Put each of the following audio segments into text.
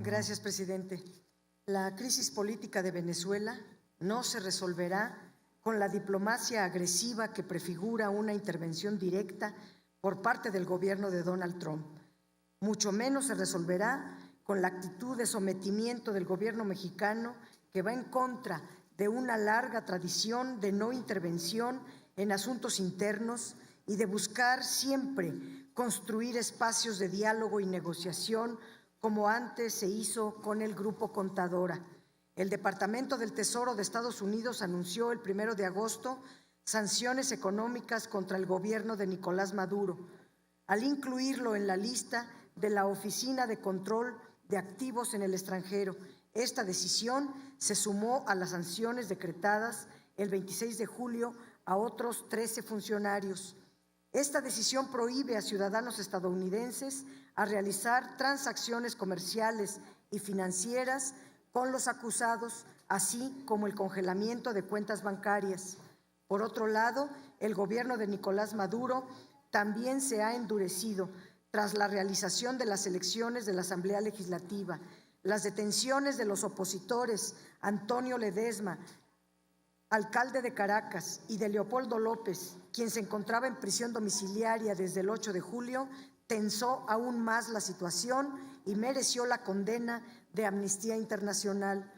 Gracias, presidente. La crisis política de Venezuela no se resolverá con la diplomacia agresiva que prefigura una intervención directa por parte del gobierno de Donald Trump. Mucho menos se resolverá con la actitud de sometimiento del gobierno mexicano que va en contra de una larga tradición de no intervención en asuntos internos y de buscar siempre construir espacios de diálogo y negociación como antes se hizo con el Grupo Contadora. El Departamento del Tesoro de Estados Unidos anunció el 1 de agosto sanciones económicas contra el gobierno de Nicolás Maduro, al incluirlo en la lista de la Oficina de Control de Activos en el Extranjero. Esta decisión se sumó a las sanciones decretadas el 26 de julio a otros 13 funcionarios. Esta decisión prohíbe a ciudadanos estadounidenses a realizar transacciones comerciales y financieras con los acusados, así como el congelamiento de cuentas bancarias. Por otro lado, el gobierno de Nicolás Maduro también se ha endurecido tras la realización de las elecciones de la Asamblea Legislativa. Las detenciones de los opositores Antonio Ledesma, alcalde de Caracas, y de Leopoldo López, quien se encontraba en prisión domiciliaria desde el 8 de julio, tensó aún más la situación y mereció la condena de Amnistía Internacional.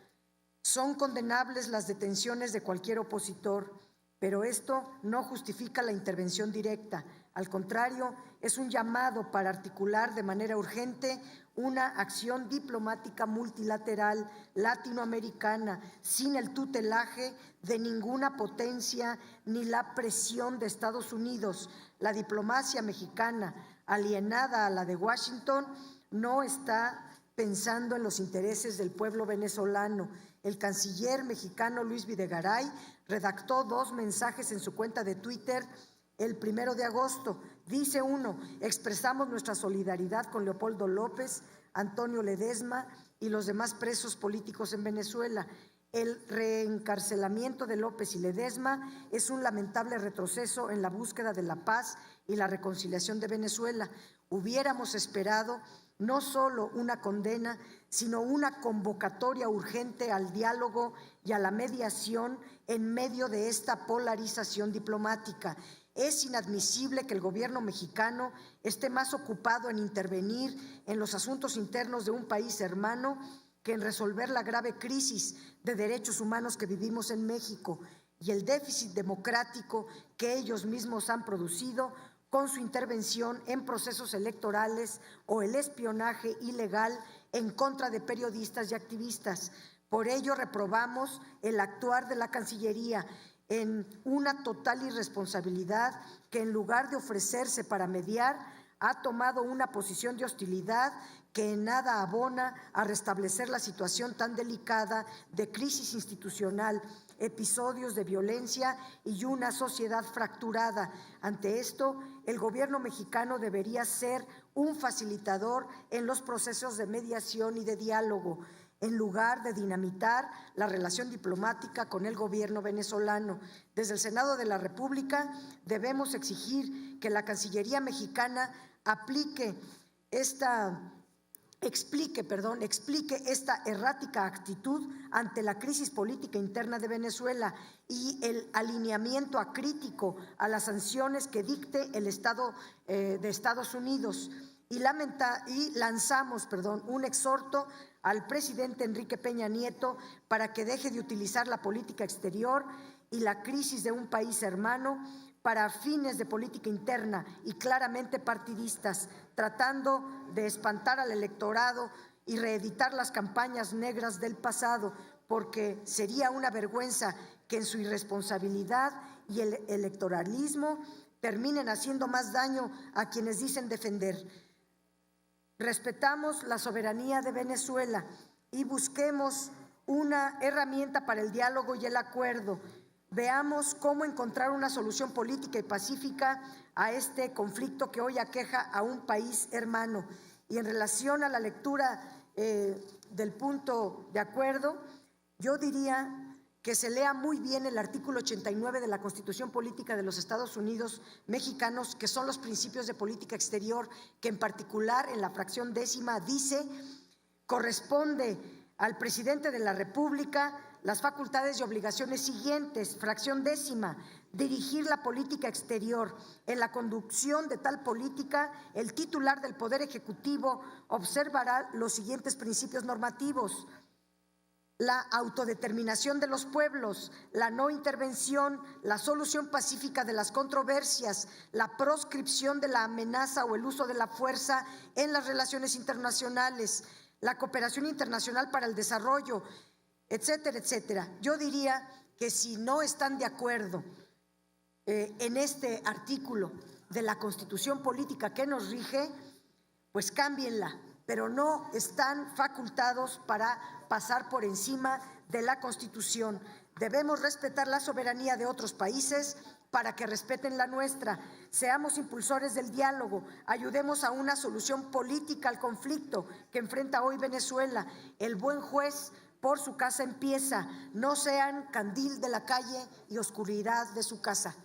Son condenables las detenciones de cualquier opositor, pero esto no justifica la intervención directa. Al contrario, es un llamado para articular de manera urgente una acción diplomática multilateral latinoamericana sin el tutelaje de ninguna potencia ni la presión de Estados Unidos. La diplomacia mexicana, alienada a la de Washington, no está pensando en los intereses del pueblo venezolano. El canciller mexicano Luis Videgaray redactó 2 mensajes en su cuenta de Twitter el 1 de agosto. Dice uno: expresamos nuestra solidaridad con Leopoldo López, Antonio Ledesma y los demás presos políticos en Venezuela. El reencarcelamiento de López y Ledesma es un lamentable retroceso en la búsqueda de la paz y la reconciliación de Venezuela. Hubiéramos esperado no solo una condena, sino una convocatoria urgente al diálogo y a la mediación en medio de esta polarización diplomática. Es inadmisible que el gobierno mexicano esté más ocupado en intervenir en los asuntos internos de un país hermano que en resolver la grave crisis de derechos humanos que vivimos en México y el déficit democrático que ellos mismos han producido con su intervención en procesos electorales o el espionaje ilegal en contra de periodistas y activistas. Por ello, reprobamos el actuar de la Cancillería en una total irresponsabilidad que, en lugar de ofrecerse para mediar, ha tomado una posición de hostilidad que en nada abona a restablecer la situación tan delicada de crisis institucional, episodios de violencia y una sociedad fracturada. Ante esto, el gobierno mexicano debería ser un facilitador en los procesos de mediación y de diálogo, en lugar de dinamitar la relación diplomática con el gobierno venezolano. Desde el Senado de la República debemos exigir que la Cancillería mexicana explique esta errática actitud ante la crisis política interna de Venezuela y el alineamiento acrítico a las sanciones que dicte el Estado de Estados Unidos. Y lanzamos un exhorto al presidente Enrique Peña Nieto para que deje de utilizar la política exterior y la crisis de un país hermano para fines de política interna y claramente partidistas, tratando de espantar al electorado y reeditar las campañas negras del pasado, porque sería una vergüenza que en su irresponsabilidad y el electoralismo terminen haciendo más daño a quienes dicen defender. Respetamos la soberanía de Venezuela y busquemos una herramienta para el diálogo y el acuerdo. Veamos cómo encontrar una solución política y pacífica a este conflicto que hoy aqueja a un país hermano. Y en relación a la lectura del punto de acuerdo, yo diría que se lea muy bien el artículo 89 de la Constitución Política de los Estados Unidos Mexicanos, que son los principios de política exterior, que en particular en la fracción 10ª dice: Corresponde al presidente de la República las facultades y obligaciones siguientes. Fracción décima, dirigir la política exterior. En la conducción de tal política, el titular del Poder Ejecutivo observará los siguientes principios normativos: la autodeterminación de los pueblos, la no intervención, la solución pacífica de las controversias, la proscripción de la amenaza o el uso de la fuerza en las relaciones internacionales, la cooperación internacional para el desarrollo, etcétera, etcétera. Yo diría que si no están de acuerdo en este artículo de la Constitución política que nos rige, pues cámbienla, pero no están facultados para pasar por encima de la Constitución. Debemos respetar la soberanía de otros países para que respeten la nuestra. Seamos impulsores del diálogo, ayudemos a una solución política al conflicto que enfrenta hoy Venezuela. El buen juez por su casa empieza, no sean candil de la calle y oscuridad de su casa.